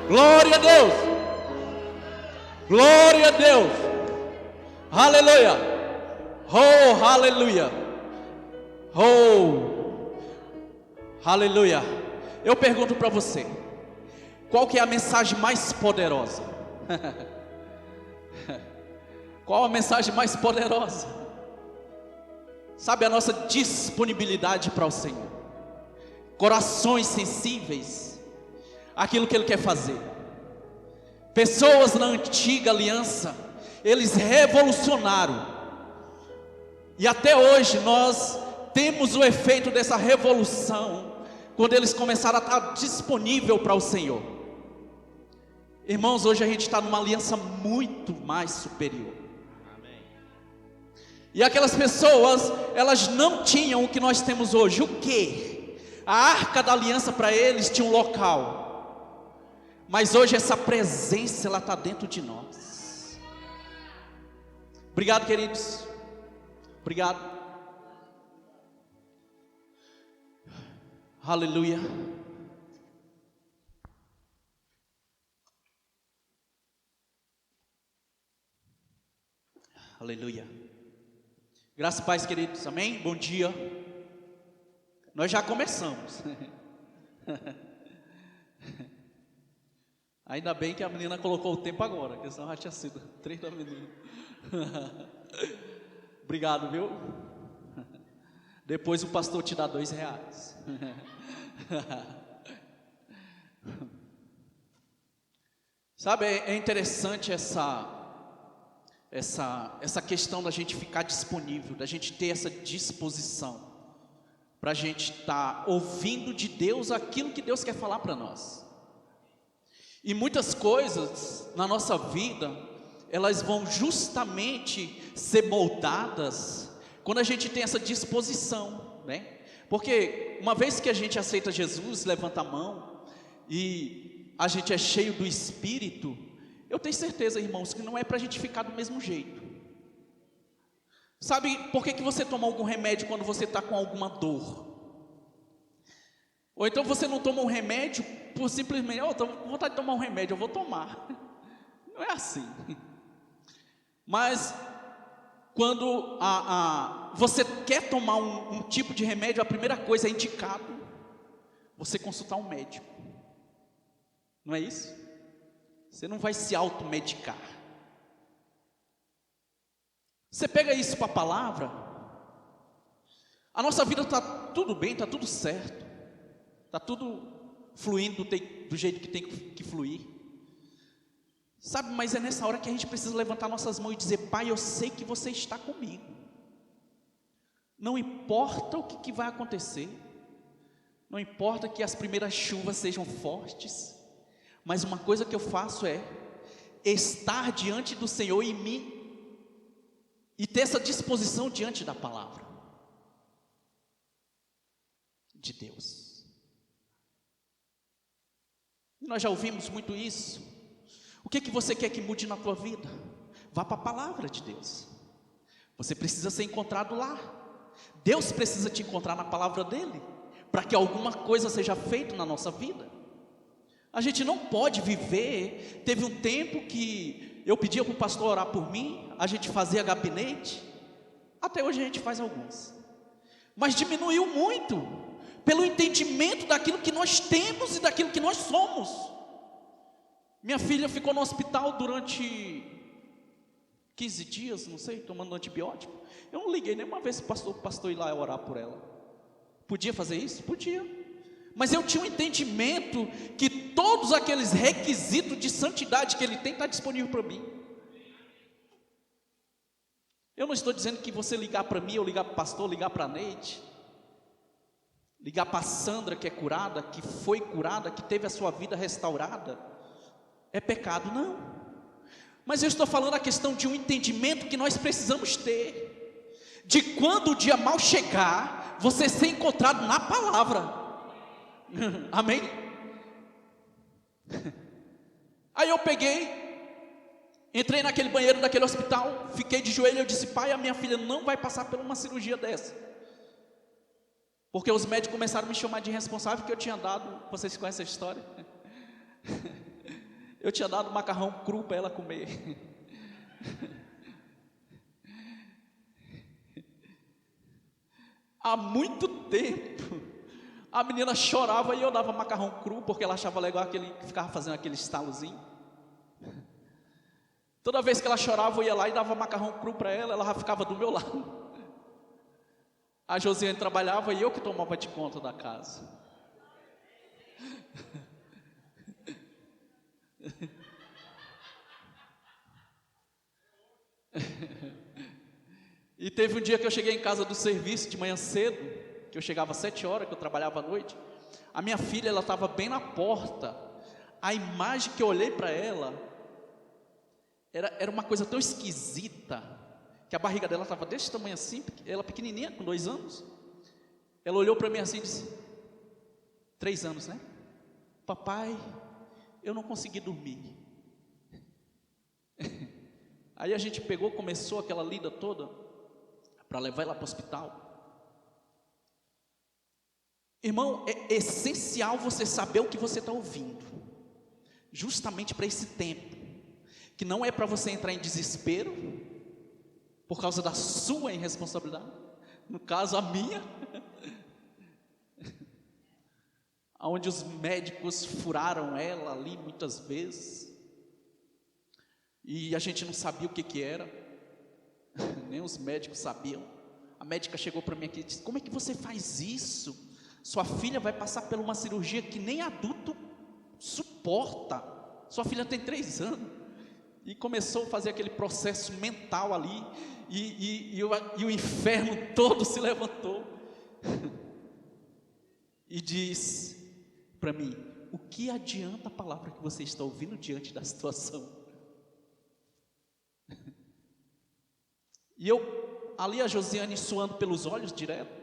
Glória a Deus. Glória a Deus. Aleluia. Oh, aleluia. Oh, aleluia. Eu pergunto para você, qual que é a mensagem mais poderosa? Qual a mensagem mais poderosa? Sabe, a nossa disponibilidade para o Senhor, corações sensíveis àquilo que Ele quer fazer. Pessoas na antiga aliança, eles revolucionaram, e até hoje nós temos o efeito dessa revolução, quando eles começaram a estar disponível para o Senhor. Irmãos, hoje a gente está numa aliança muito mais superior. Amém. E aquelas pessoas, elas não tinham o que nós temos hoje. O quê? A arca da aliança para eles tinha um local, mas hoje essa presença, ela está dentro de nós. Obrigado, queridos. Obrigado. Aleluia. Aleluia. Graças e paz, queridos. Amém? Bom dia. Nós já começamos. Ainda bem que a menina colocou o tempo agora, que senão já tinha sido 3 da menina. Obrigado, viu? Depois o pastor te dá R$2. Sabe, é interessante essa questão da gente ficar disponível, da gente ter essa disposição, para a gente estar ouvindo de Deus aquilo que Deus quer falar para nós. E muitas coisas na nossa vida, elas vão justamente ser moldadas quando a gente tem essa disposição, né? Porque uma vez que a gente aceita Jesus, levanta a mão e a gente é cheio do Espírito, eu tenho certeza, irmãos, que não é para a gente ficar do mesmo jeito. Sabe por que você toma algum remédio quando você está com alguma dor? Ou então você não toma um remédio por simplesmente, estou com vontade de tomar um remédio, eu vou tomar. Não é assim. Mas quando você quer tomar um tipo de remédio, a primeira coisa é indicado você consultar um médico. Não é isso? Você não vai se automedicar. Você pega isso para a palavra, a nossa vida está tudo bem, está tudo certo, está tudo fluindo do jeito que tem que fluir. Sabe, mas é nessa hora que a gente precisa levantar nossas mãos e dizer: Pai, eu sei que você está comigo. Não importa o que vai acontecer, não importa que as primeiras chuvas sejam fortes, mas uma coisa que eu faço é estar diante do Senhor e ter essa disposição diante da palavra de Deus. E nós já ouvimos muito isso. O que você quer que mude na tua vida? Vá para a palavra de Deus. Você precisa ser encontrado lá. Deus precisa te encontrar na palavra dele, para que alguma coisa seja feita na nossa vida. A gente não pode viver. Teve um tempo que eu pedia para o pastor orar por mim, a gente fazia gabinete, até hoje a gente faz alguns, mas diminuiu muito, pelo entendimento daquilo que nós temos e daquilo que nós somos. Minha filha ficou no hospital durante 15 dias, não sei, tomando antibiótico. Eu não liguei nenhuma vez para o pastor ir lá orar por ela. Podia fazer isso? Podia. Mas eu tinha um entendimento que todos aqueles requisitos de santidade que ele tem está disponível para mim. Eu não estou dizendo que você ligar para mim, ou ligar para o pastor, ligar para a Neide, ligar para a Sandra, que é curada, que foi curada, que teve a sua vida restaurada, é pecado, não. Mas eu estou falando a questão de um entendimento que nós precisamos ter, de quando o dia mal chegar, você ser encontrado na palavra. Amém? Aí eu entrei naquele banheiro daquele hospital, fiquei de joelho, eu disse: Pai, a minha filha não vai passar por uma cirurgia dessa, porque os médicos começaram a me chamar de irresponsável, que eu tinha dado. Vocês conhecem a história? Eu tinha dado macarrão cru para ela comer. Há muito tempo, a menina chorava e eu dava macarrão cru, porque ela achava legal aquele que ficava fazendo aquele estalozinho. Toda vez que ela chorava, eu ia lá e dava macarrão cru para ela, ela já ficava do meu lado. A Josiane trabalhava e eu que tomava de conta da casa. E teve um dia que eu cheguei em casa do serviço de manhã cedo, que eu chegava às 7 horas, que eu trabalhava à noite. A minha filha, ela estava bem na porta. A imagem que eu olhei para ela era uma coisa tão esquisita, que a barriga dela estava desse tamanho assim, ela pequenininha, com 2 anos. Ela olhou para mim assim e disse: 3 anos, né? Papai, eu não consegui dormir. Aí a gente pegou, começou aquela lida toda para levar ela para o hospital. Irmão, é essencial você saber o que você está ouvindo, justamente para esse tempo, que não é para você entrar em desespero por causa da sua irresponsabilidade, no caso a minha, onde os médicos furaram ela ali muitas vezes, e a gente não sabia o que era, nem os médicos sabiam. A médica chegou para mim aqui e disse: como é que você faz isso? Sua filha vai passar por uma cirurgia que nem adulto suporta, sua filha tem 3 anos, e começou a fazer aquele processo mental ali, e o inferno todo se levantou, e diz para mim: o que adianta a palavra que você está ouvindo diante da situação? E eu, ali a Josiane suando pelos olhos direto,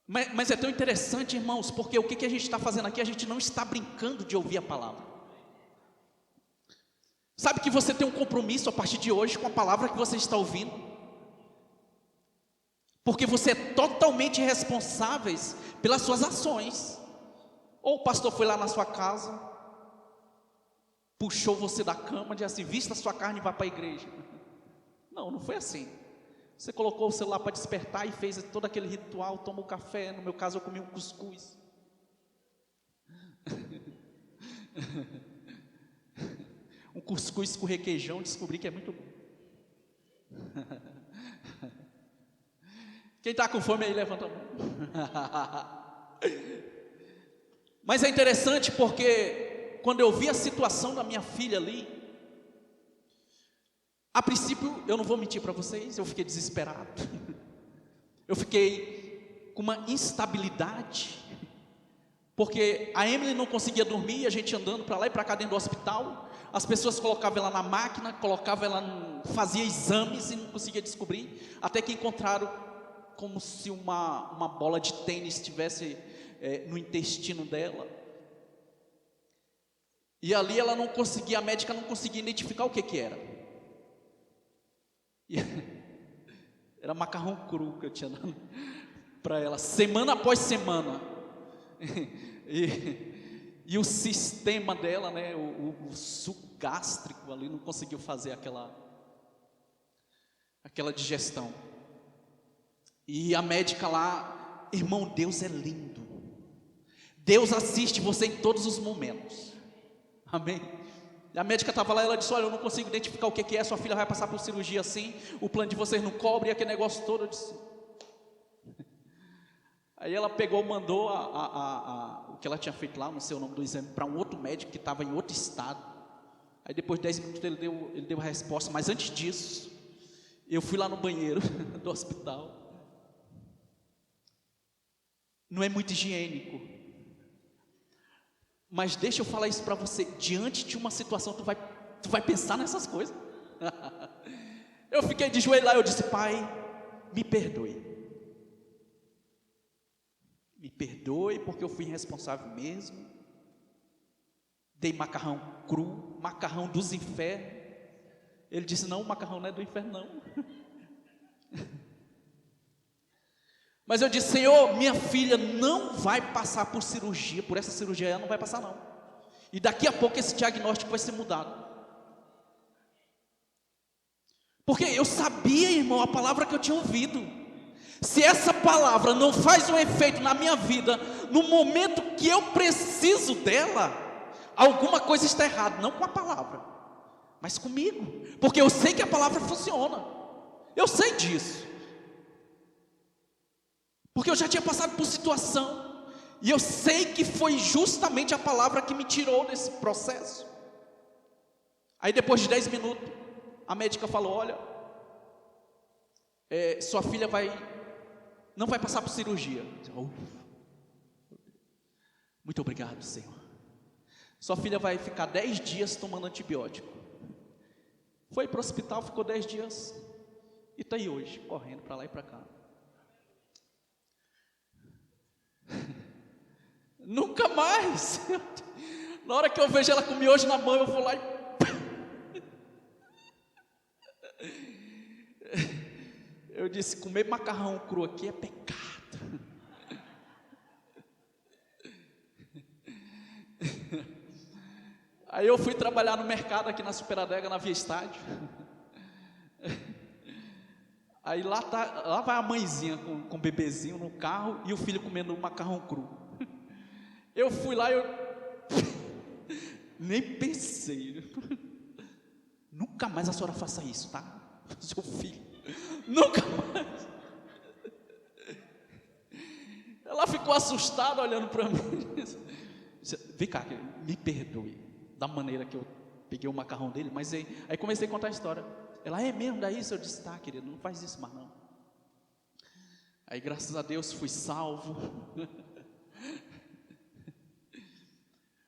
mas é tão interessante, irmãos, porque o que a gente está fazendo aqui? A gente não está brincando de ouvir a palavra. Sabe que você tem um compromisso a partir de hoje com a palavra que você está ouvindo, porque você é totalmente responsável pelas suas ações. Ou o pastor foi lá na sua casa, puxou você da cama e disse assim: vista a sua carne e vá para a igreja. Não, não foi assim. Você colocou o celular para despertar e fez todo aquele ritual, tomou café. No meu caso eu comi um cuscuz. Um cuscuz com requeijão, descobri que é muito bom. Quem está com fome aí, levanta a mão. Mas é interessante porque quando eu vi a situação da minha filha ali, a princípio, eu não vou mentir para vocês, eu fiquei desesperado. Eu fiquei com uma instabilidade, porque a Emily não conseguia dormir, a gente andando para lá e para cá dentro do hospital, as pessoas colocavam ela na máquina, colocavam ela, fazia exames e não conseguia descobrir, até que encontraram como se uma bola de tênis estivesse no intestino dela, e ali ela não conseguia, a médica não conseguia identificar o que era, e era macarrão cru que eu tinha dado para ela, semana após semana, e o sistema dela, né, o suco gástrico ali não conseguiu fazer aquela digestão, e a médica lá, irmão, Deus é lindo, Deus assiste você em todos os momentos, amém? A médica estava lá, ela disse: olha, eu não consigo identificar o que é, sua filha vai passar por cirurgia assim, o plano de vocês não cobre, e aquele negócio todo. Eu disse... Aí ela pegou, mandou o que ela tinha feito lá, não sei o nome do exame, para um outro médico que estava em outro estado. Aí depois de 10 minutos ele deu a resposta, mas antes disso, eu fui lá no banheiro do hospital. Não é muito higiênico, mas deixa eu falar isso para você, diante de uma situação, tu vai pensar nessas coisas. Eu fiquei de joelho lá, eu disse: pai, me perdoe, porque eu fui irresponsável mesmo, dei macarrão cru, macarrão dos infernos. Ele disse: não, o macarrão não é do inferno não. Mas eu disse: Senhor, minha filha não vai passar por cirurgia, por essa cirurgia ela não vai passar não. E daqui a pouco esse diagnóstico vai ser mudado. Porque eu sabia, irmão, a palavra que eu tinha ouvido. Se essa palavra não faz um efeito na minha vida, no momento que eu preciso dela, alguma coisa está errada, não com a palavra, mas comigo. Porque eu sei que a palavra funciona. Eu sei disso. Porque eu já tinha passado por situação, e eu sei que foi justamente a palavra que me tirou desse processo. Aí depois de 10 minutos, a médica falou: olha, sua filha não vai passar por cirurgia. Muito obrigado, Senhor. Sua filha vai ficar 10 dias tomando antibiótico. Foi para o hospital, ficou 10 dias, e está aí hoje, correndo para lá e para cá. Nunca mais. Na hora que eu vejo ela com miojo na mão, eu vou lá e eu disse: comer macarrão cru aqui é pecado. Aí eu fui trabalhar no mercado aqui na Superadega, na Via Estádio. Aí lá vai a mãezinha com o bebezinho no carro e o filho comendo macarrão cru. Eu fui lá e eu nem pensei. Nunca mais a senhora faça isso, tá? Seu filho, nunca mais. Ela ficou assustada olhando para mim. Vem cá, me perdoe da maneira que eu peguei o macarrão dele, mas aí comecei a contar a história. Ela: é mesmo daí? Eu disse: tá, querido, não faz isso mais não. Aí graças a Deus fui salvo.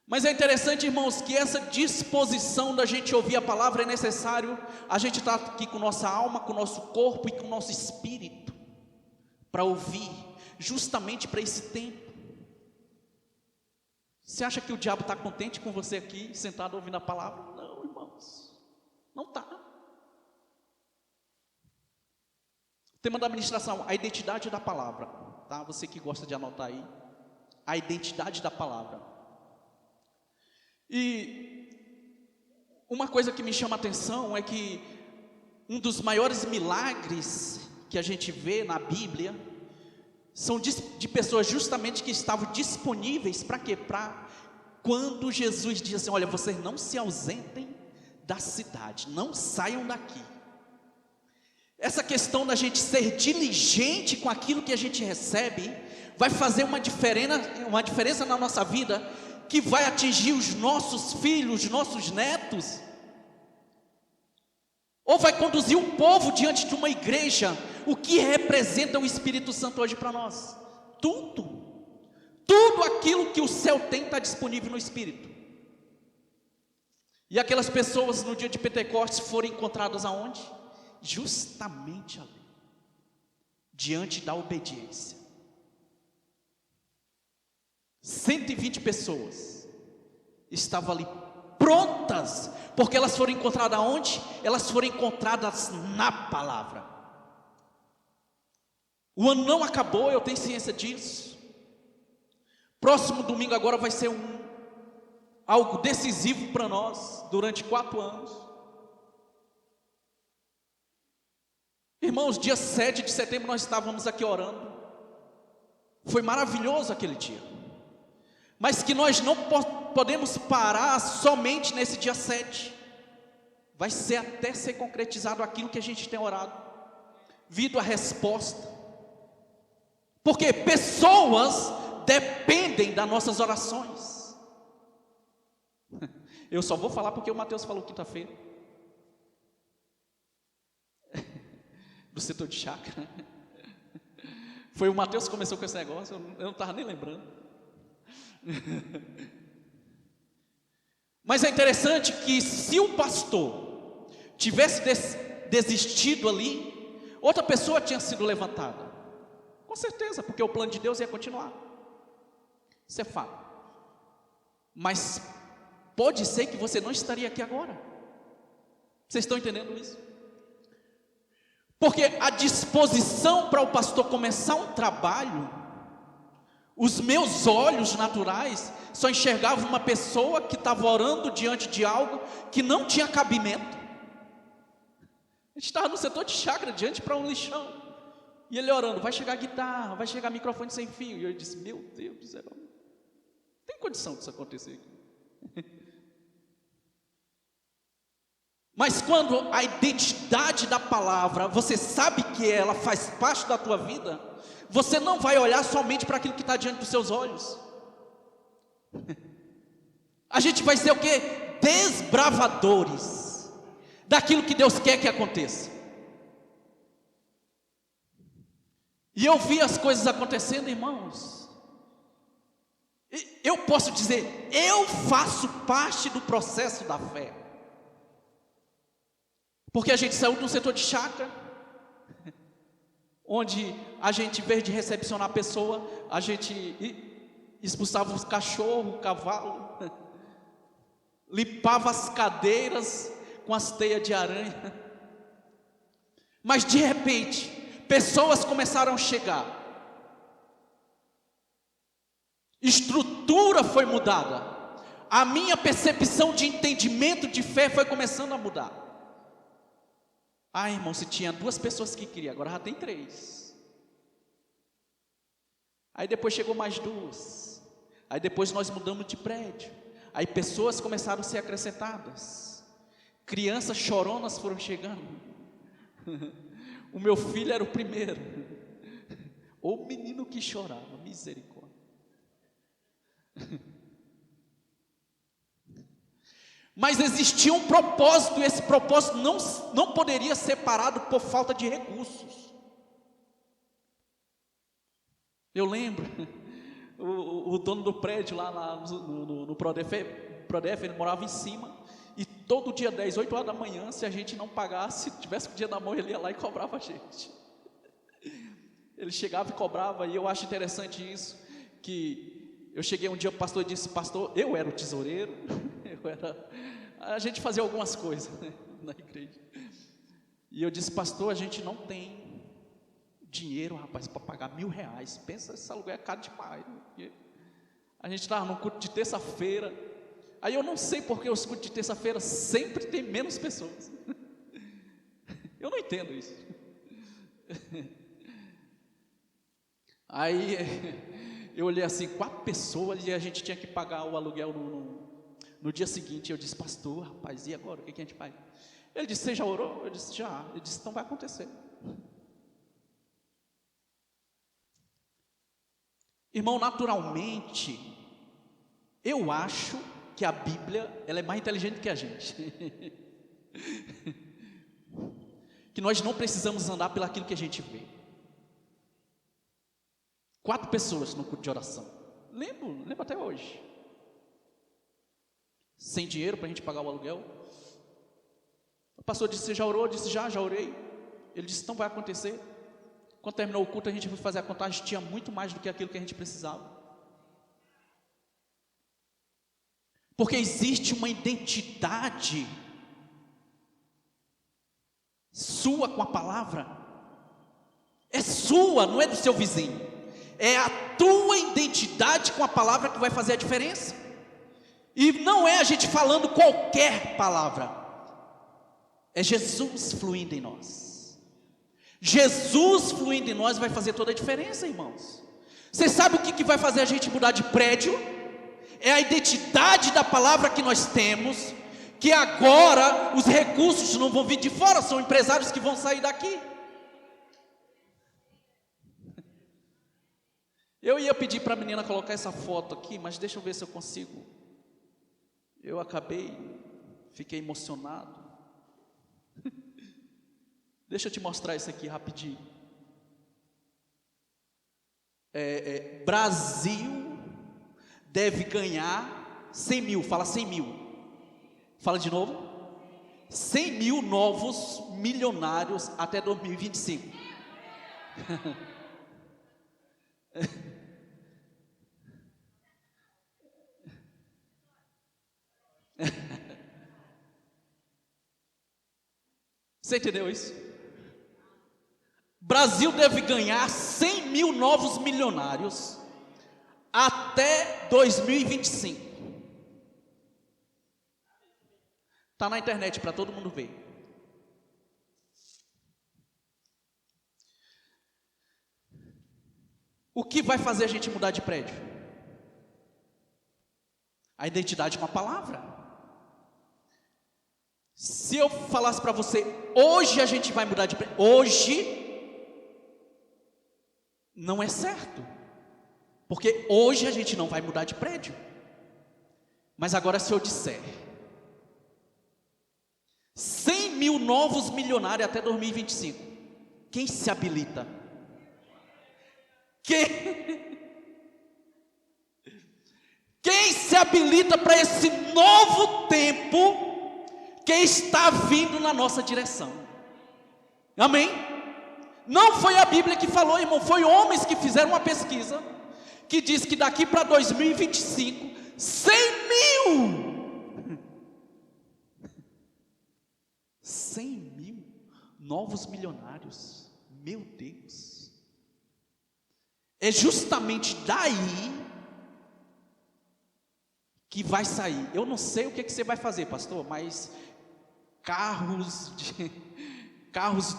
Mas é interessante, irmãos, que essa disposição da gente ouvir a palavra é necessário. A gente está aqui com nossa alma, com nosso corpo e com nosso espírito para ouvir, justamente para esse tempo. Você acha que o diabo está contente com você aqui, sentado ouvindo a palavra? Não, irmãos, não está. Tema da ministração: a identidade da palavra, tá? Você que gosta de anotar aí, a identidade da palavra. E uma coisa que me chama a atenção é que um dos maiores milagres que a gente vê na Bíblia são de pessoas justamente que estavam disponíveis para quê? Para quando Jesus diz assim: olha, vocês não se ausentem da cidade, não saiam daqui. Essa questão da gente ser diligente com aquilo que a gente recebe vai fazer uma diferença na nossa vida, que vai atingir os nossos filhos, os nossos netos, ou vai conduzir o povo diante de uma igreja. O que representa o Espírito Santo hoje para nós? Tudo aquilo que o céu tem está disponível no Espírito. E aquelas pessoas no dia de Pentecostes foram encontradas aonde? Justamente ali, diante da obediência. 120 pessoas estavam ali prontas, porque elas foram encontradas aonde? Elas foram encontradas na palavra. O ano não acabou, eu tenho ciência disso. Próximo domingo agora vai ser algo decisivo para nós, durante 4 anos. Irmãos, dia 7 de setembro nós estávamos aqui orando. Foi maravilhoso aquele dia. Mas que nós não podemos parar somente nesse dia 7. Vai ser até ser concretizado aquilo que a gente tem orado, vindo a resposta. Porque pessoas dependem das nossas orações. Eu só vou falar porque o Mateus falou quinta-feira, do setor de chácara. Foi o Mateus que começou com esse negócio, eu não estava nem lembrando. Mas é interessante que se o pastor tivesse desistido ali, outra pessoa tinha sido levantada, com certeza, porque o plano de Deus ia continuar. Isso é fato. Mas pode ser que você não estaria aqui agora. Vocês estão entendendo isso? Porque a disposição para o pastor começar um trabalho, os meus olhos naturais só enxergavam uma pessoa que estava orando diante de algo que não tinha cabimento. A gente estava no setor de chácara, diante para um lixão, e ele orando, vai chegar guitarra, vai chegar microfone sem fio. E eu disse, meu Deus do céu, não tem condição disso acontecer aqui. Mas quando a identidade da palavra, você sabe que ela faz parte da tua vida, você não vai olhar somente para aquilo que está diante dos seus olhos. A gente vai ser o quê? Desbravadores daquilo que Deus quer que aconteça. E eu vi as coisas acontecendo, irmãos. Eu posso dizer, eu faço parte do processo da fé. Porque a gente saiu do setor de chácara, onde a gente, em vez de recepcionar a pessoa, a gente expulsava os cachorros, o cavalo, limpava as cadeiras com as teias de aranha. Mas de repente, pessoas começaram a chegar, estrutura foi mudada, a minha percepção de entendimento de fé foi começando a mudar. Ah, irmão, se tinha 2 pessoas que queriam, agora já tem 3. Aí depois chegou mais 2. Aí depois nós mudamos de prédio. Aí pessoas começaram a ser acrescentadas. Crianças choronas foram chegando. O meu filho era o primeiro. O menino que chorava, misericórdia. Mas existia um propósito, e esse propósito não poderia ser parado por falta de recursos. Eu lembro, o dono do prédio lá no Prodef, ele morava em cima, e todo dia 10, 8 horas da manhã, se a gente não pagasse, tivesse o dia da mão, ele ia lá e cobrava a gente. Ele chegava e cobrava, e eu acho interessante isso, que eu cheguei um dia, o pastor disse, pastor, eu era o tesoureiro, a gente fazia algumas coisas, né, na igreja, e eu disse, pastor, a gente não tem dinheiro, rapaz, para pagar R$1.000, pensa, esse aluguel é caro demais, né? A gente estava num culto de terça-feira, aí eu não sei porque os cultos de terça-feira sempre tem menos pessoas, eu não entendo isso. Aí eu olhei assim, 4 pessoas, e a gente tinha que pagar o aluguel no dia seguinte. Eu disse, pastor, rapaz, e agora, o que a gente faz? Ele disse, você já orou? Eu disse, já. Ele disse, então vai acontecer. Irmão, naturalmente, eu acho que a Bíblia, ela é mais inteligente que a gente. Que nós não precisamos andar pelo aquilo que a gente vê. 4 pessoas no culto de oração. Lembro até hoje. Sem dinheiro para a gente pagar o aluguel. O pastor disse, você já orou? Eu disse, já orei. Ele disse, então vai acontecer. Quando terminou o culto, a gente foi fazer a contagem, tinha muito mais do que aquilo que a gente precisava. Porque existe uma identidade sua com a palavra. É sua, não é do seu vizinho. É a tua identidade com a palavra que vai fazer a diferença. E não é a gente falando qualquer palavra. É Jesus fluindo em nós. Jesus fluindo em nós vai fazer toda a diferença, irmãos. Você sabe o que vai fazer a gente mudar de prédio? É a identidade da palavra que nós temos. Que agora os recursos não vão vir de fora, são empresários que vão sair daqui. Eu ia pedir para a menina colocar essa foto aqui, mas deixa eu ver se eu consigo. Eu fiquei emocionado. Deixa eu te mostrar isso aqui rapidinho. Brasil deve ganhar 100 mil, fala 100 mil. Fala de novo. 100 mil novos milionários até 2025. Você entendeu isso? Brasil deve ganhar 100 mil novos milionários até 2025. Está na internet para todo mundo ver. O que vai fazer a gente mudar de prédio? A identidade com a palavra. Se eu falasse para você, hoje a gente vai mudar de prédio, hoje, não é certo, porque hoje a gente não vai mudar de prédio. Mas agora se eu disser 100 mil novos milionários até 2025, quem se habilita? Quem se habilita para esse novo tempo que está vindo na nossa direção? Amém? Não foi a Bíblia que falou, irmão, foi homens que fizeram uma pesquisa que diz que daqui para 2025, 100 mil 100 mil novos milionários. Meu Deus. É justamente daí que vai sair. Eu não sei o que você vai fazer, pastor, mas carros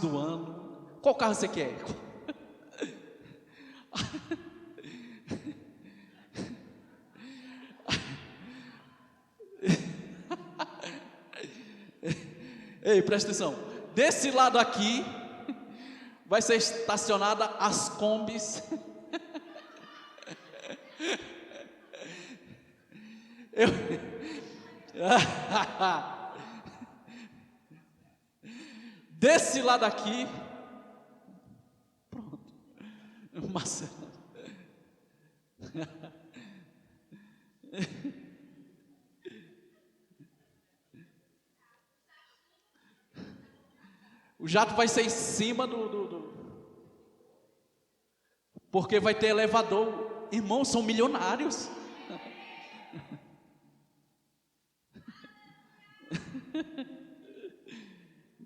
do ano. Qual carro você quer? Ei, presta atenção. Desse lado aqui vai ser estacionada as Kombis. Desse lado aqui, pronto, Marcelo. O jato vai ser em cima porque vai ter elevador. Irmãos, são milionários.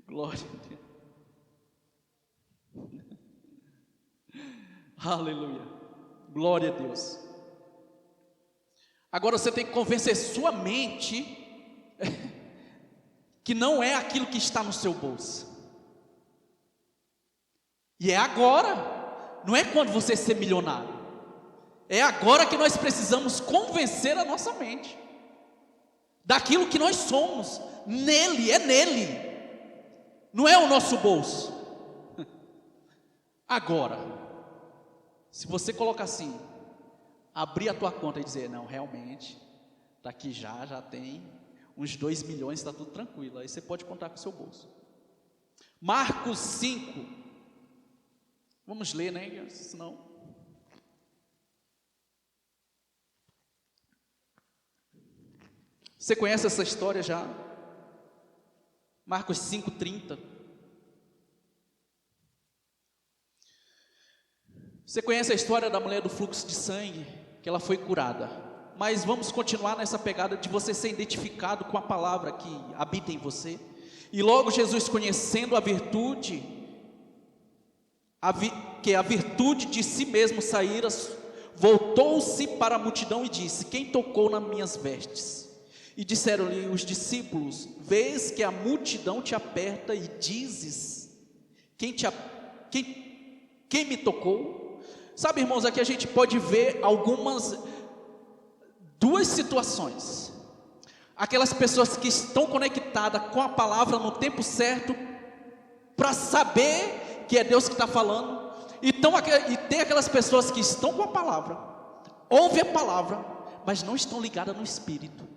Glória a Deus. Aleluia. Glória a Deus. Agora você tem que convencer sua mente que não é aquilo que está no seu bolso. E é agora, não é quando você ser milionário. É agora que nós precisamos convencer a nossa mente daquilo que nós somos. Nele, é nele. Não é o nosso bolso. Agora, se você colocar assim, abrir a tua conta e dizer, não, realmente, daqui já tem uns 2 milhões, está tudo tranquilo. Aí você pode contar com o seu bolso. Marcos 5. Vamos ler, né? Senão... Você conhece essa história já? Marcos 5:30. Você conhece a história da mulher do fluxo de sangue, que ela foi curada. Mas vamos continuar nessa pegada de você ser identificado com a palavra que habita em você. E logo Jesus, conhecendo a virtude, que a virtude de si mesmo saíra, voltou-se para a multidão e disse: quem tocou nas minhas vestes? E disseram-lhe os discípulos: vês que a multidão te aperta e dizes: quem me tocou? Sabe, irmãos, aqui a gente pode ver duas situações. Aquelas pessoas que estão conectadas com a palavra no tempo certo, para saber que é Deus que está falando. E tem aquelas pessoas que estão com a palavra, ouvem a palavra, mas não estão ligadas no Espírito.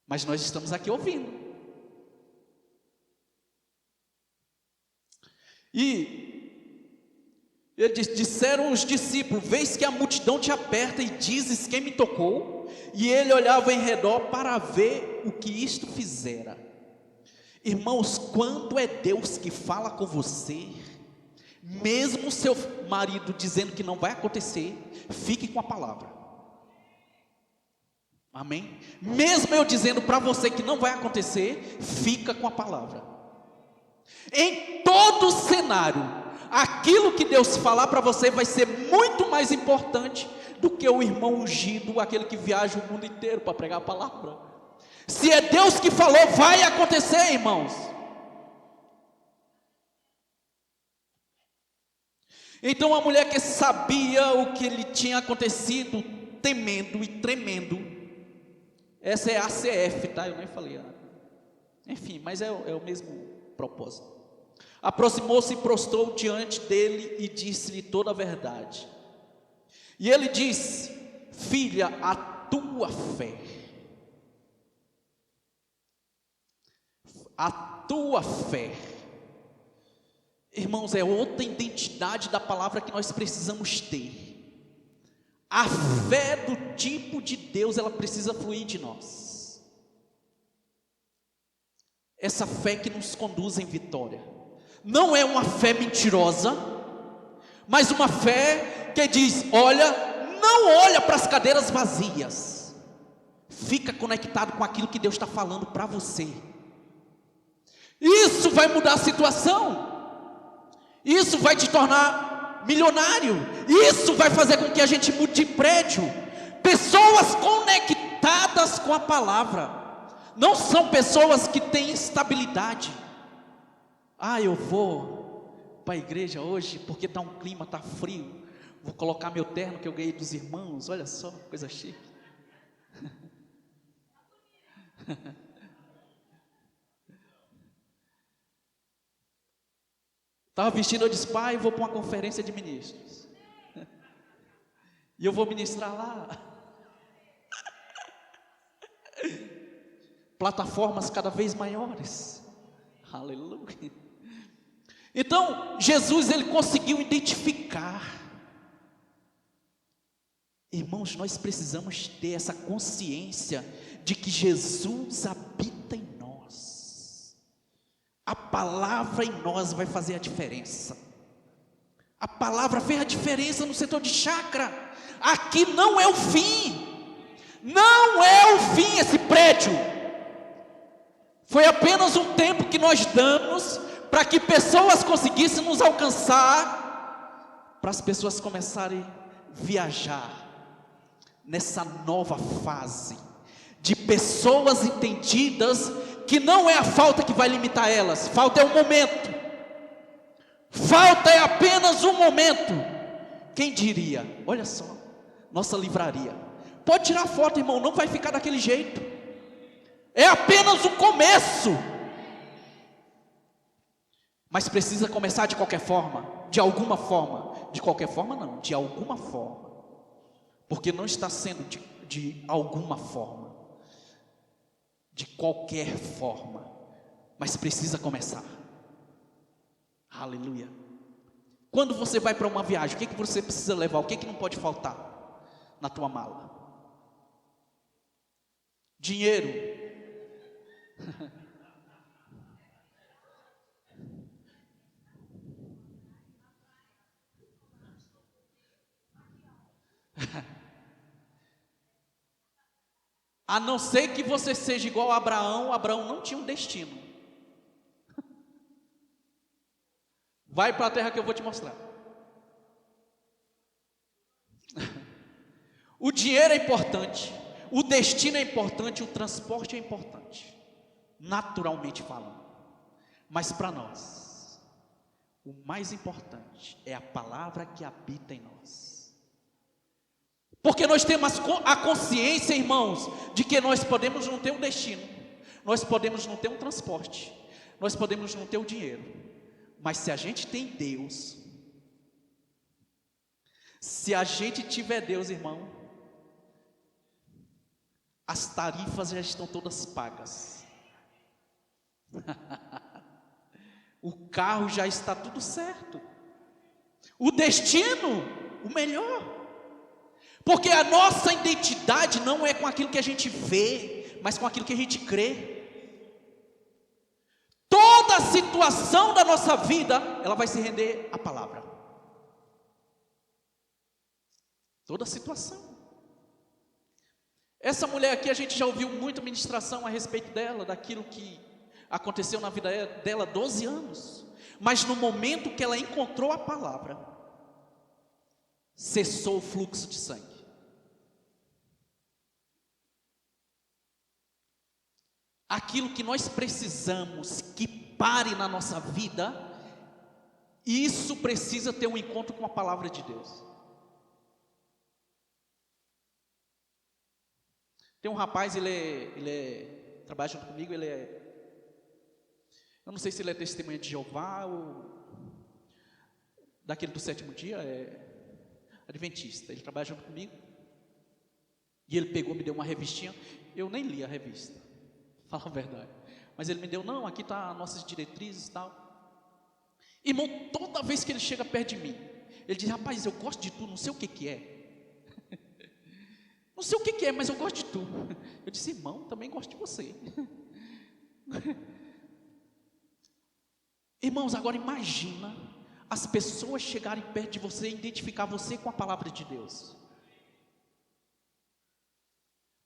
Mas nós estamos aqui ouvindo. E disseram os discípulos: vês que a multidão te aperta e dizes: quem me tocou? E ele olhava em redor para ver o que isto fizera. Irmãos, quando é Deus que fala com você, mesmo seu marido dizendo que não vai acontecer, fique com a palavra. Amém? Mesmo eu dizendo para você que não vai acontecer, fica com a palavra. Em todo cenário, aquilo que Deus falar para você vai ser muito mais importante do que o irmão ungido, aquele que viaja o mundo inteiro para pregar a palavra. Se é Deus que falou, vai acontecer, irmãos. Então a mulher que sabia o que lhe tinha acontecido, temendo e tremendo, essa é a ACF, tá? Eu nem falei, enfim, mas é o mesmo propósito. Aproximou-se e prostrou diante dele e disse-lhe toda a verdade. E ele disse: filha, a tua fé, irmãos, é outra identidade da palavra que nós precisamos ter. A fé do tipo de Deus, ela precisa fluir de nós. Essa fé que nos conduz em vitória. Não é uma fé mentirosa, mas uma fé que diz: olha, não olha para as cadeiras vazias. Fica conectado com aquilo que Deus está falando para você. Isso vai mudar a situação. Isso vai te tornar milionário. Isso vai fazer com que a gente mude de prédio. Pessoas conectadas com a palavra não são pessoas que têm estabilidade. Eu vou para a igreja hoje porque está um clima, está frio. Vou colocar meu terno que eu ganhei dos irmãos. Olha só, coisa chique. Estava vestido, eu disse: pai, vou para uma conferência de ministros. E eu vou ministrar lá. Plataformas cada vez maiores. Aleluia. Então, Jesus, ele conseguiu identificar. Irmãos, nós precisamos ter essa consciência de que Jesus habita em nós. A palavra em nós vai fazer a diferença. A palavra fez a diferença no setor de chácara. Aqui não é o fim. Não é o fim esse prédio. Foi apenas um tempo que nós damos para que pessoas conseguissem nos alcançar, para as pessoas começarem a viajar nessa nova fase de pessoas entendidas que não é a falta que vai limitar elas, falta é um momento, falta é apenas um momento. Quem diria? Olha só, nossa livraria, pode tirar foto, irmão, não vai ficar daquele jeito, é apenas um começo, mas precisa começar de qualquer forma, de alguma forma, de qualquer forma não, de alguma forma, porque não está sendo de alguma forma, de qualquer forma, mas precisa começar. Aleluia. Quando você vai para uma viagem, o que você precisa levar? O que não pode faltar na tua mala? Dinheiro. A não ser que você seja igual a Abraão. Abraão não tinha um destino. Vai para a terra que eu vou te mostrar. O dinheiro é importante, o destino é importante, o transporte é importante, naturalmente falando. Mas para nós, o mais importante é a palavra que habita em nós. Porque nós temos a consciência, irmãos, de que nós podemos não ter um destino, nós podemos não ter um transporte, nós podemos não ter o dinheiro, mas se a gente tem Deus, se a gente tiver Deus, irmão, as tarifas já estão todas pagas. O carro já está tudo certo. O destino, o melhor. Porque a nossa identidade não é com aquilo que a gente vê, mas com aquilo que a gente crê. Toda a situação da nossa vida, ela vai se render à palavra. Toda a situação. Essa mulher aqui, a gente já ouviu muita ministração a respeito dela, daquilo que Aconteceu na vida dela 12 anos. Mas no momento que ela encontrou a palavra, cessou o fluxo de sangue. Aquilo que nós precisamos que pare na nossa vida, isso precisa ter um encontro com a palavra de Deus. Tem um rapaz, ele trabalha junto comigo, eu não sei se ele é testemunha de Jeová ou daquele do sétimo dia, é adventista. Ele trabalha junto comigo. E ele pegou, me deu uma revistinha. Eu nem li a revista, fala a verdade. Mas ele me deu, não, aqui está nossas diretrizes e tal. Irmão, toda vez que ele chega perto de mim, ele diz, rapaz, eu gosto de tu, não sei o que que é. Não sei o que que é, mas eu gosto de tu. Eu disse, irmão, também gosto de você. Irmãos, agora imagina as pessoas chegarem perto de você e identificar você com a palavra de Deus.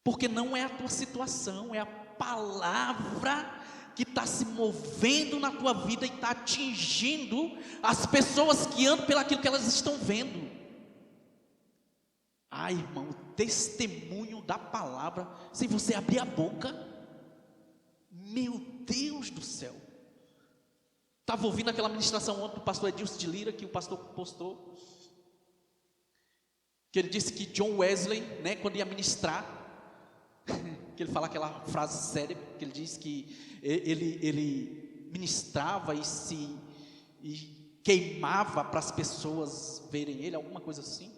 Porque não é a tua situação, é a palavra que está se movendo na tua vida e está atingindo as pessoas que andam pelaquilo que elas estão vendo. Ah, irmão, o testemunho da palavra, se você abrir a boca, meu Deus do céu. Estava ouvindo aquela ministração ontem do pastor Edilson de Lira, que o pastor postou, que ele disse que John Wesley, né, quando ia ministrar, que ele fala aquela frase séria, que ele diz que ele ministrava e queimava para as pessoas verem ele, alguma coisa assim.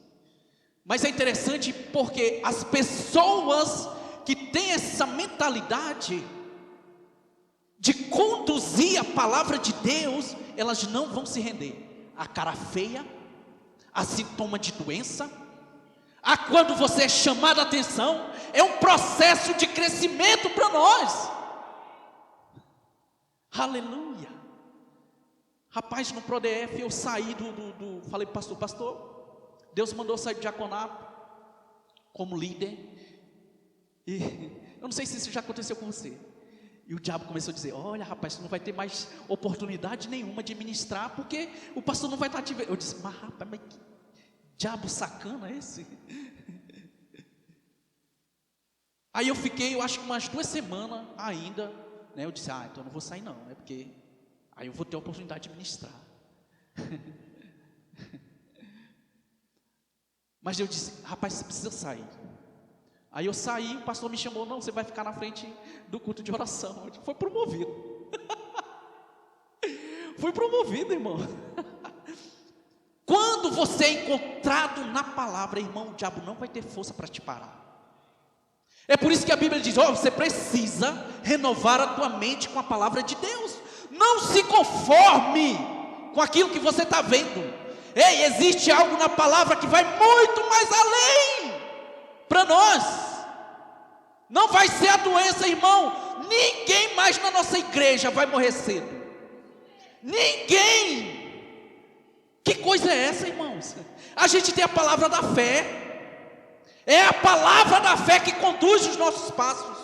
Mas é interessante porque as pessoas que têm essa mentalidade de conduzir a palavra de Deus, elas não vão se render a cara feia, a sintoma de doença, a quando você é chamado a atenção. É um processo de crescimento para nós. Aleluia. Rapaz, no ProDF eu saí falei para o pastor, Deus mandou eu sair do diaconato como líder, e eu não sei se isso já aconteceu com você. E o diabo começou a dizer, olha rapaz, você não vai ter mais oportunidade nenhuma de ministrar, porque o pastor não vai estar te vendo. Eu disse, mas rapaz, mas que diabo sacana é esse? Aí eu fiquei, eu acho que umas 2 semanas ainda, né? Eu disse, então eu não vou sair não, né? Porque aí eu vou ter a oportunidade de ministrar. Mas eu disse, rapaz, você precisa sair. Aí eu saí, o pastor me chamou, não, você vai ficar na frente do culto de oração. Eu disse, foi promovido. Fui promovido, irmão. Quando você é encontrado na palavra, irmão, o diabo não vai ter força para te parar. É por isso que a Bíblia diz, você precisa renovar a tua mente com a palavra de Deus. Não se conforme com aquilo que você está vendo. Ei, existe algo na palavra que vai muito mais além para nós. Não vai ser a doença, irmão. Ninguém mais na nossa igreja vai morrer cedo. Ninguém. Que coisa é essa, irmãos? A gente tem a palavra da fé. É a palavra da fé que conduz os nossos passos.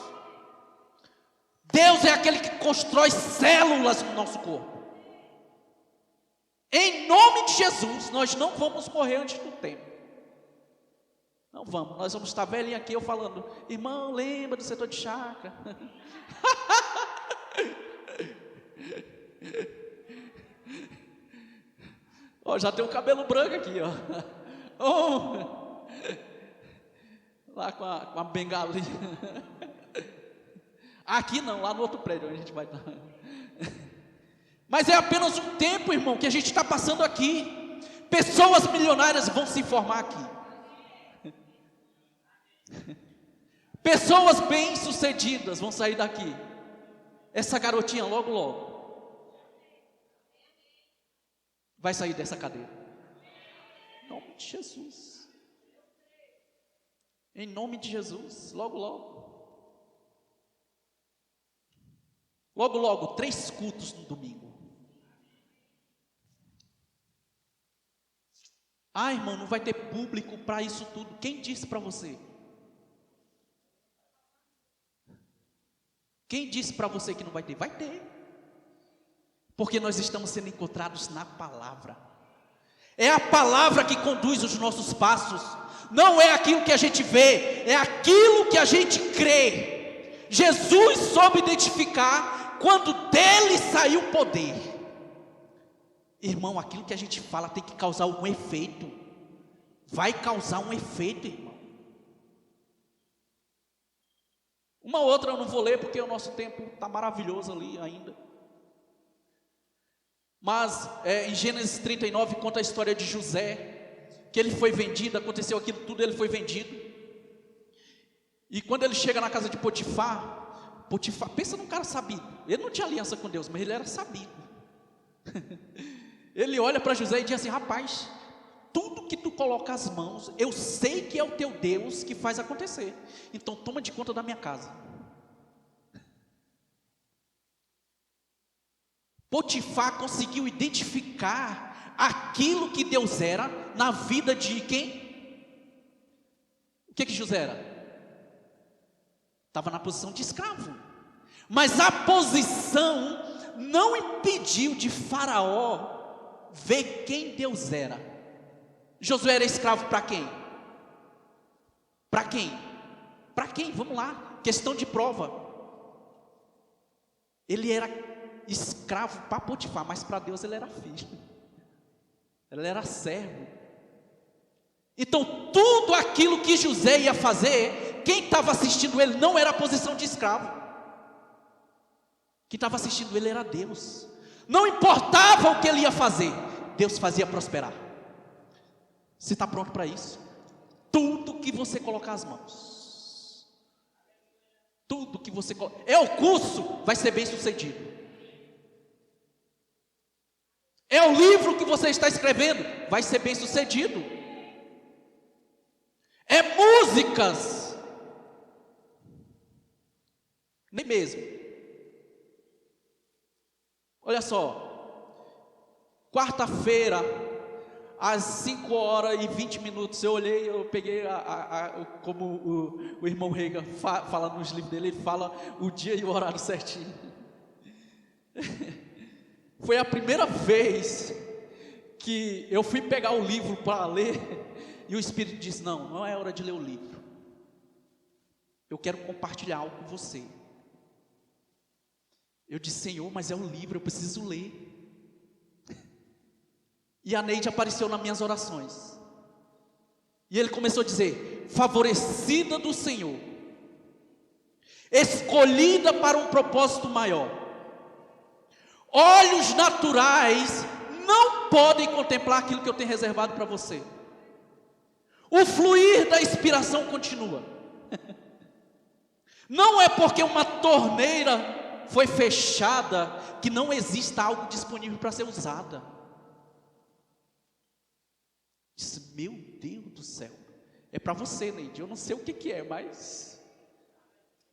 Deus é aquele que constrói células no nosso corpo. Em nome de Jesus, nós não vamos morrer antes do tempo. Não vamos, nós vamos estar velhinho aqui, eu falando, irmão, lembra do setor de chakra? Já tem um cabelo branco aqui, lá com a bengalinha. Aqui não, lá no outro prédio onde a gente vai dar. Mas é apenas um tempo, irmão, que a gente está passando aqui. Pessoas milionárias vão se formar aqui. Pessoas bem-sucedidas vão sair daqui. Essa garotinha logo, logo vai sair dessa cadeira. Em nome de Jesus. Em nome de Jesus, logo, logo. Logo, logo, 3 cultos no domingo. Irmão, não vai ter público para isso tudo. Quem disse para você? Quem disse para você que não vai ter? Vai ter. Porque nós estamos sendo encontrados na palavra. É a palavra que conduz os nossos passos. Não é aquilo que a gente vê, é aquilo que a gente crê. Jesus soube identificar quando dele saiu o poder. Irmão, aquilo que a gente fala tem que causar um efeito. Vai causar um efeito, irmão. Uma outra eu não vou ler porque o nosso tempo está maravilhoso ali ainda. Mas em Gênesis 39 conta a história de José, que ele foi vendido, aconteceu aquilo tudo, ele foi vendido. E quando ele chega na casa de Potifar, Potifar, pensa num cara sabido, ele não tinha aliança com Deus, mas ele era sabido. Ele olha para José e diz assim: rapaz, tudo que tu coloca as mãos, eu sei que é o teu Deus que faz acontecer, então toma de conta da minha casa. Potifar conseguiu identificar aquilo que Deus era na vida de quem? O que José era? Estava na posição de escravo. Mas a posição não impediu de Faraó ver quem Deus era. Josué era escravo para quem? Para quem? Para quem? Vamos lá, questão de prova. Ele era escravo para Potifar, mas para Deus ele era filho, ele era servo. Então tudo aquilo que José ia fazer, quem estava assistindo ele não era a posição de escravo, quem estava assistindo ele era Deus. Não importava o que ele ia fazer, Deus fazia prosperar. Você está pronto para isso? Tudo que você colocar as mãos, tudo que você é o curso, vai ser bem sucedido. É o livro que você está escrevendo, vai ser bem sucedido. É músicas, nem mesmo. Olha só, quarta-feira, às 5h20, eu olhei, eu peguei como o irmão Rega fala nos livros dele, ele fala o dia e o horário certinho. Foi a primeira vez que eu fui pegar o livro para ler, e o Espírito disse: não é hora de ler o livro, eu quero compartilhar algo com você. Eu disse: Senhor, mas é o livro, eu preciso ler. E a Neide apareceu nas minhas orações, e ele começou a dizer: favorecida do Senhor, escolhida para um propósito maior. Olhos naturais não podem contemplar aquilo que eu tenho reservado para você. O fluir da inspiração continua. Não é porque uma torneira foi fechada que não exista algo disponível para ser usada. Disse: meu Deus do céu, é para você, Neide. Eu não sei o que é, mas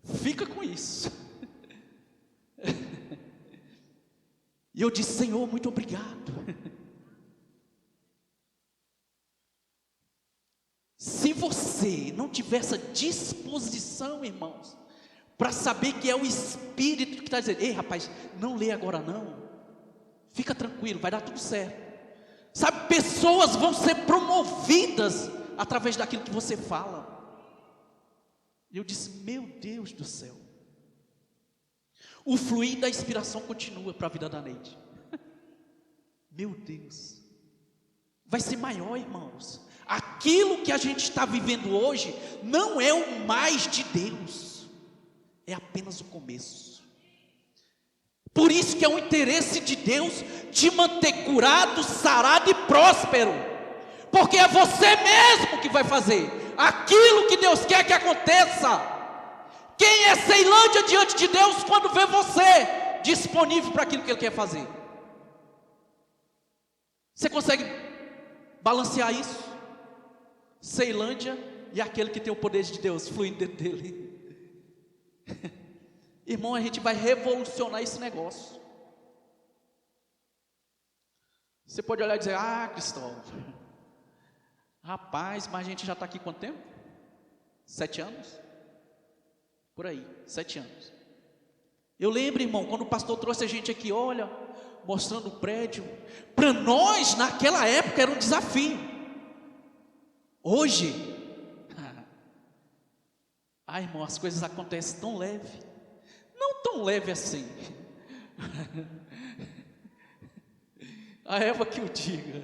fica com isso. E eu disse: Senhor, muito obrigado. Se você não tiver essa disposição, irmãos, para saber que é o Espírito que está dizendo: ei rapaz, não lê agora não, fica tranquilo, vai dar tudo certo. Sabe, pessoas vão ser promovidas através daquilo que você fala. E eu disse: meu Deus do céu. O fluir da inspiração continua para a vida da Neide. Meu Deus, vai ser maior, irmãos. Aquilo que a gente está vivendo hoje não é o mais de Deus, é apenas o começo. Por isso que é o interesse de Deus te manter curado, sarado e próspero, porque é você mesmo que vai fazer aquilo que Deus quer que aconteça. Quem é Ceilândia diante de Deus quando vê você disponível para aquilo que Ele quer fazer? Você consegue balancear isso? Ceilândia e aquele que tem o poder de Deus fluindo dentro dele. Irmão, a gente vai revolucionar esse negócio. Você pode olhar e dizer: ah, Cristóvão, rapaz, mas a gente já está aqui quanto tempo? 7 anos? Por aí, 7 anos. Eu lembro, irmão, quando o pastor trouxe a gente aqui: olha, mostrando o prédio. Para nós, naquela época, era um desafio. Hoje, irmão, as coisas acontecem tão leve. Não tão leve assim. A Eva que o diga.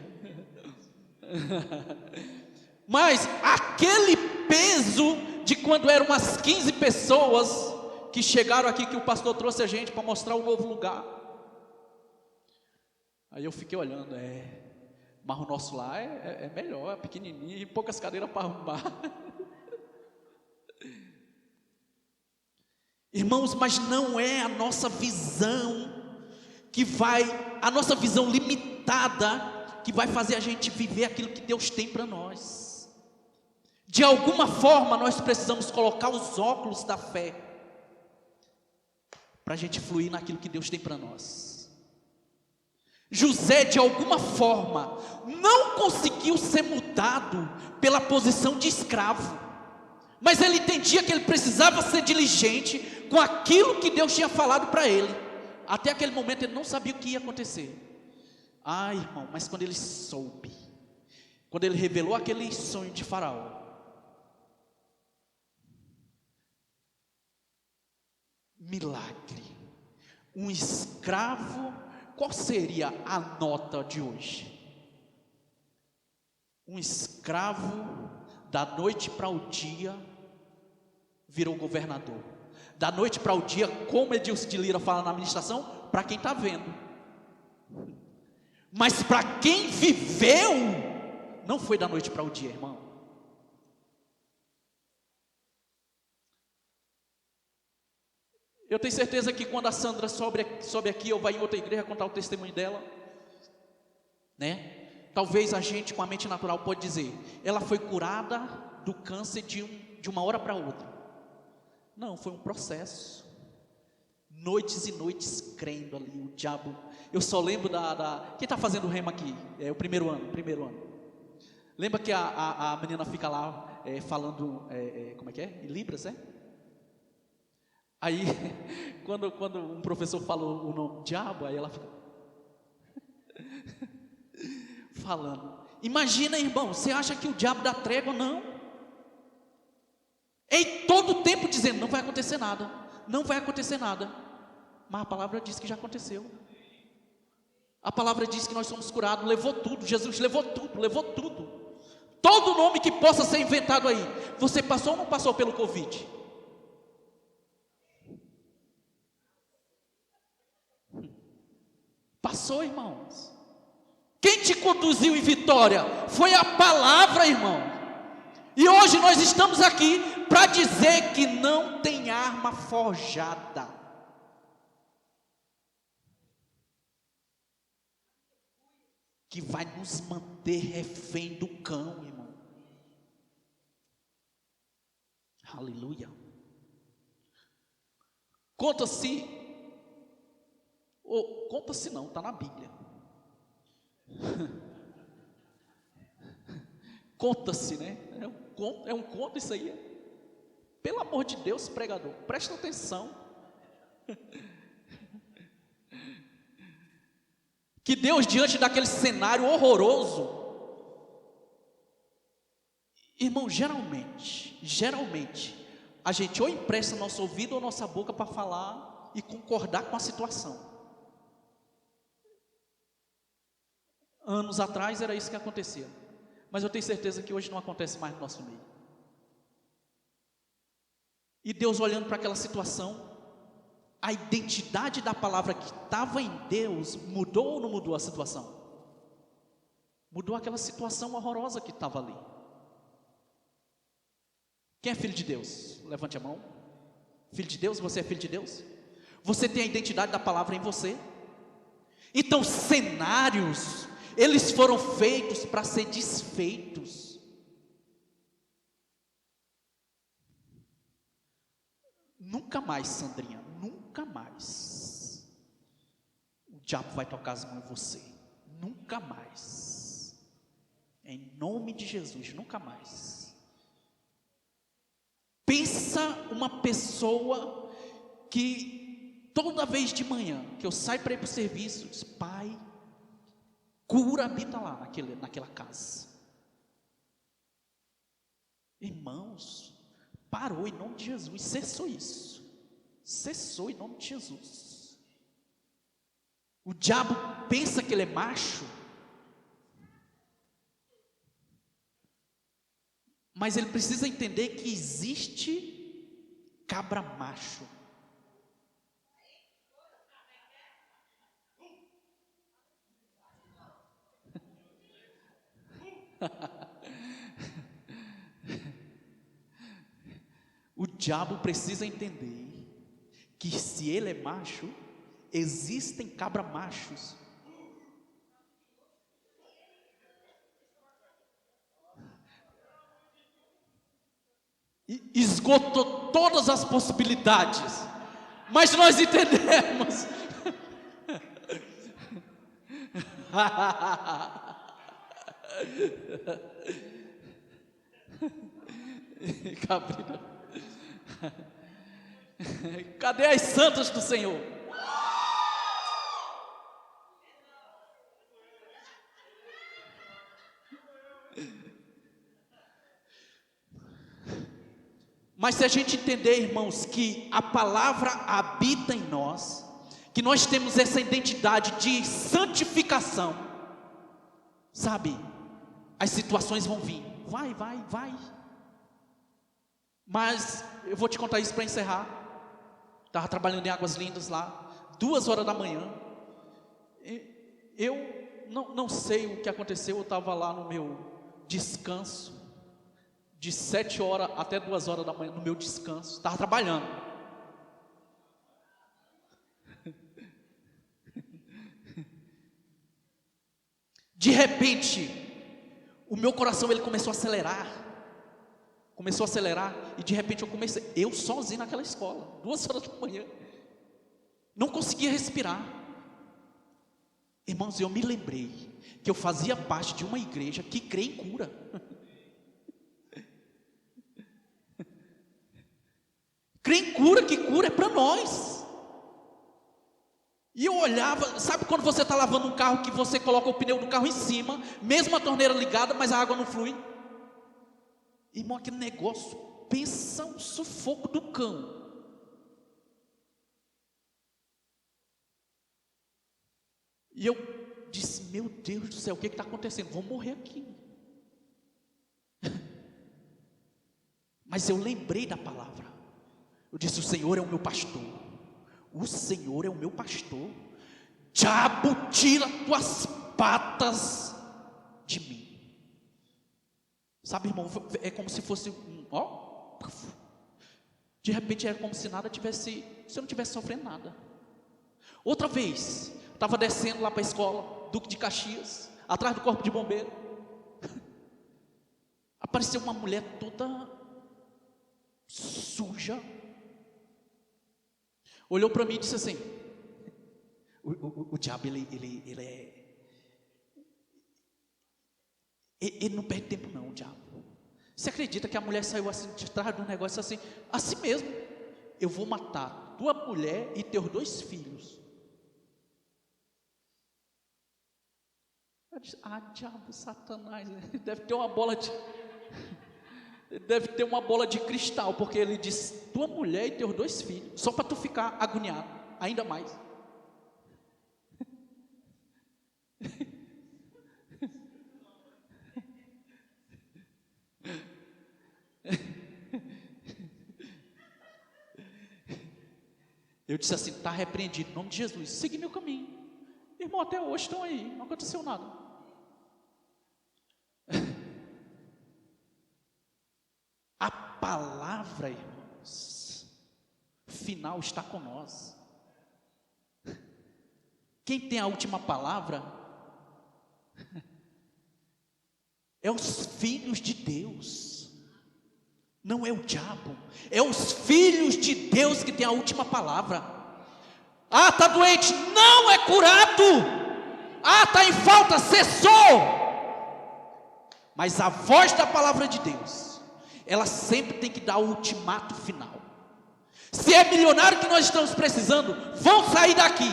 Mas aquele peso de quando eram umas 15 pessoas que chegaram aqui, que o pastor trouxe a gente para mostrar o novo lugar. Aí eu fiquei olhando, mas o nosso lá é melhor, é pequenininho, e poucas cadeiras para arrumar. Irmãos, mas não é a nossa visão a nossa visão limitada, que vai fazer a gente viver aquilo que Deus tem para nós. De alguma forma, nós precisamos colocar os óculos da fé, para a gente fluir naquilo que Deus tem para nós. José, de alguma forma, não conseguiu ser mudado pela posição de escravo, mas ele entendia que ele precisava ser diligente com aquilo que Deus tinha falado para ele. Até aquele momento ele não sabia o que ia acontecer. Irmão, mas quando ele soube, quando ele revelou aquele sonho de Faraó, milagre, um escravo, qual seria a nota de hoje? Um escravo, da noite para o dia, virou governador. Da noite para o dia, como Edilson de Lira fala na administração, para quem está vendo. Mas para quem viveu, não foi da noite para o dia, irmão. Eu tenho certeza que quando a Sandra sobe aqui, ou vai em outra igreja contar o testemunho dela, né? Talvez a gente com a mente natural pode dizer, ela foi curada do câncer de uma hora para outra. Não, foi um processo. Noites e noites crendo ali, o diabo. Eu só lembro quem está fazendo rema aqui? É o primeiro ano. Lembra que a menina fica lá falando, como é que é? Em Libras, Aí, quando um professor falou o nome diabo, aí ela fica falando. Imagina, irmão, você acha que o diabo dá trégua? Não. Em todo tempo dizendo, não vai acontecer nada, não vai acontecer nada. Mas a palavra diz que já aconteceu. A palavra diz que nós somos curados, levou tudo, Jesus levou tudo. Todo nome que possa ser inventado aí. Você passou ou não passou pelo Covid? Passou, irmãos. Quem te conduziu em vitória? Foi a palavra, irmão. E hoje nós estamos aqui para dizer que não tem arma forjada que vai nos manter refém do cão, irmão. Aleluia. Conta-se não, está na Bíblia. Conta-se, né? É um conto isso aí. Pelo amor de Deus, pregador, presta atenção. Que Deus, diante daquele cenário horroroso, irmão, geralmente, a gente ou empresta nosso ouvido ou nossa boca para falar e concordar com a situação. Anos atrás era isso que acontecia, mas eu tenho certeza que hoje não acontece mais no nosso meio. E Deus olhando para aquela situação, a identidade da palavra que estava em Deus mudou ou não mudou a situação? Mudou aquela situação horrorosa que estava ali. Quem é filho de Deus? Levante a mão. Filho de Deus? Você é filho de Deus? Você tem a identidade da palavra em você? Então cenários, eles foram feitos para ser desfeitos. Nunca mais, Sandrinha, nunca mais o diabo vai tocar as mãos em você. Nunca mais. Em nome de Jesus, nunca mais. Pensa uma pessoa que toda vez de manhã que eu saio para ir para o serviço, eu disse, Pai, cura habita lá naquela casa. Irmãos, parou em nome de Jesus, cessou isso. Cessou em nome de Jesus. O diabo pensa que ele é macho, mas ele precisa entender que existe cabra macho. O diabo precisa entender que se ele é macho, existem cabra machos. E esgotou todas as possibilidades, mas nós entendemos. Cabrina. Cadê as santas do Senhor? Mas se a gente entender, irmãos, que a palavra habita em nós, que nós temos essa identidade de santificação, sabe, as situações vão vir, vai. Mas eu vou te contar isso para encerrar. Estava trabalhando em Águas Lindas lá, 2 horas da manhã. Eu não sei o que aconteceu, eu estava lá no meu descanso, de 7 horas até 2 horas da manhã, no meu descanso, estava trabalhando. De repente, o meu coração ele começou a acelerar, e de repente eu sozinho naquela escola, 2 horas da manhã, não conseguia respirar. Irmãos, eu me lembrei que eu fazia parte de uma igreja que crê em cura. Crê em cura, que cura é para nós. E eu olhava, sabe quando você está lavando um carro, que você coloca o pneu do carro em cima, mesmo a torneira ligada, mas a água não flui? Irmão, aquele negócio, pensa um sufoco do cão. E eu disse, meu Deus do céu, o que está acontecendo? Vou morrer aqui. Mas eu lembrei da palavra. Eu disse, o Senhor é o meu pastor. O Senhor é o meu pastor. Diabo, tira tuas patas de mim. Sabe, irmão, é como se fosse de repente era como se nada tivesse, se eu não tivesse sofrendo nada. Outra vez, estava descendo lá para a escola, Duque de Caxias, atrás do corpo de bombeiro. Apareceu uma mulher toda suja. Olhou para mim e disse assim, o diabo ele não perde tempo não, o diabo. Você acredita que a mulher saiu assim, de trás de um negócio assim mesmo, eu vou matar tua mulher e teus 2 filhos. Eu disse, diabo, Satanás, deve ter uma bola de cristal, porque ele disse, tua mulher e teus 2 filhos, só para tu ficar agoniado, ainda mais. Eu disse assim, está repreendido, em nome de Jesus, segui meu caminho. Irmão, até hoje estão aí, não aconteceu nada. A palavra, irmãos, final está com nós. Quem tem a última palavra é os filhos de Deus. Não é o diabo, é os filhos de Deus que tem a última palavra. Está doente, não é curado. Está em falta, cessou. Mas a voz da palavra de Deus, ela sempre tem que dar o ultimato final. Se é milionário que nós estamos precisando, vão sair daqui.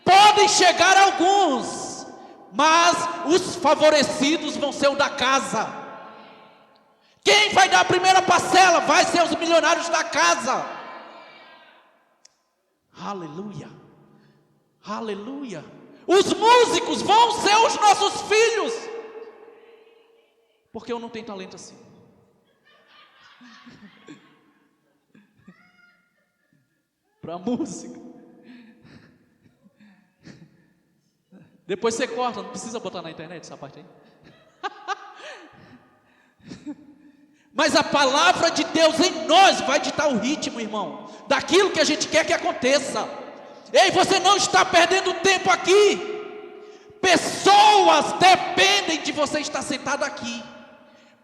Podem chegar alguns, mas os favorecidos vão ser o da casa. Quem vai dar a primeira parcela? Vai ser os milionários da casa. Aleluia, aleluia. Os músicos vão ser os nossos filhos. Porque eu não tenho talento assim. Para música. Depois você corta, não precisa botar na internet essa parte aí. Mas a palavra de Deus em nós vai ditar o ritmo, irmão, daquilo que a gente quer que aconteça. Ei, você não está perdendo tempo aqui. Pessoas dependem de você estar sentado aqui,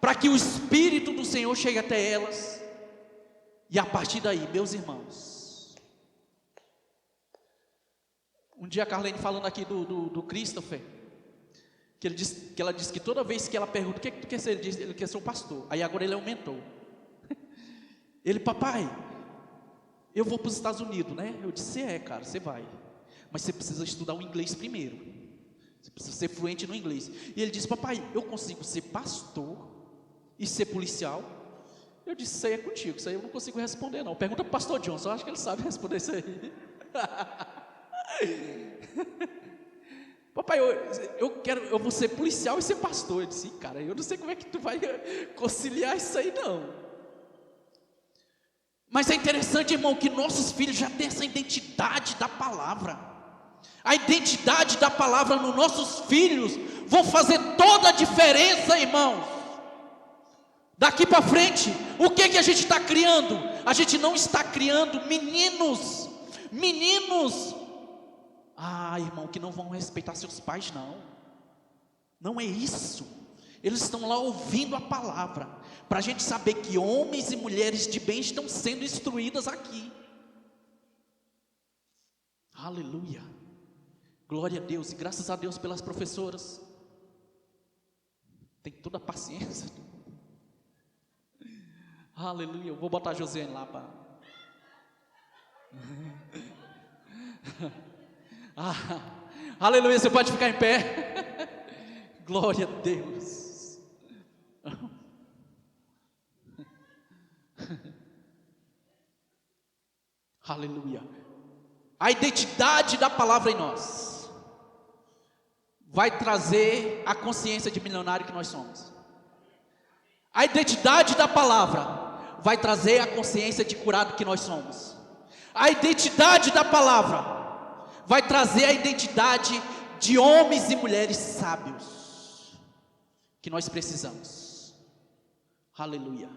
para que o Espírito do Senhor chegue até elas. E a partir daí, meus irmãos, um dia a Carlene falando aqui do Christopher, que ela disse que toda vez que ela pergunta, o que tu quer ser? Ele diz, ele quer ser um pastor. Aí agora ele aumentou. Ele, papai, eu vou para os Estados Unidos, né? Eu disse, cara, você vai. Mas você precisa estudar o inglês primeiro. Você precisa ser fluente no inglês. E ele disse, papai, eu consigo ser pastor e ser policial? Eu disse, isso aí é contigo, isso aí eu não consigo responder não. Pergunta para o pastor Johnson, eu acho que ele sabe responder isso aí. Papai, eu vou ser policial e ser pastor. Eu disse, cara, eu não sei como é que tu vai conciliar isso aí não. Mas é interessante, irmão, que nossos filhos já têm essa identidade da palavra. A identidade da palavra nos nossos filhos vão fazer toda a diferença, irmãos. Daqui para frente, o que a gente está criando? A gente não está criando meninos, irmão, que não vão respeitar seus pais, não é isso. Eles estão lá ouvindo a palavra, para a gente saber que homens e mulheres de bem estão sendo instruídas aqui. Aleluia, glória a Deus, e graças a Deus pelas professoras. Tem toda a paciência. Aleluia, eu vou botar a Josiane lá para... aleluia, você pode ficar em pé. Glória a Deus. Aleluia. A identidade da palavra em nós vai trazer a consciência de milionário que nós somos. A identidade da palavra vai trazer a consciência de curado que nós somos. A identidade da palavra vai trazer a identidade de homens e mulheres sábios que nós precisamos. Aleluia.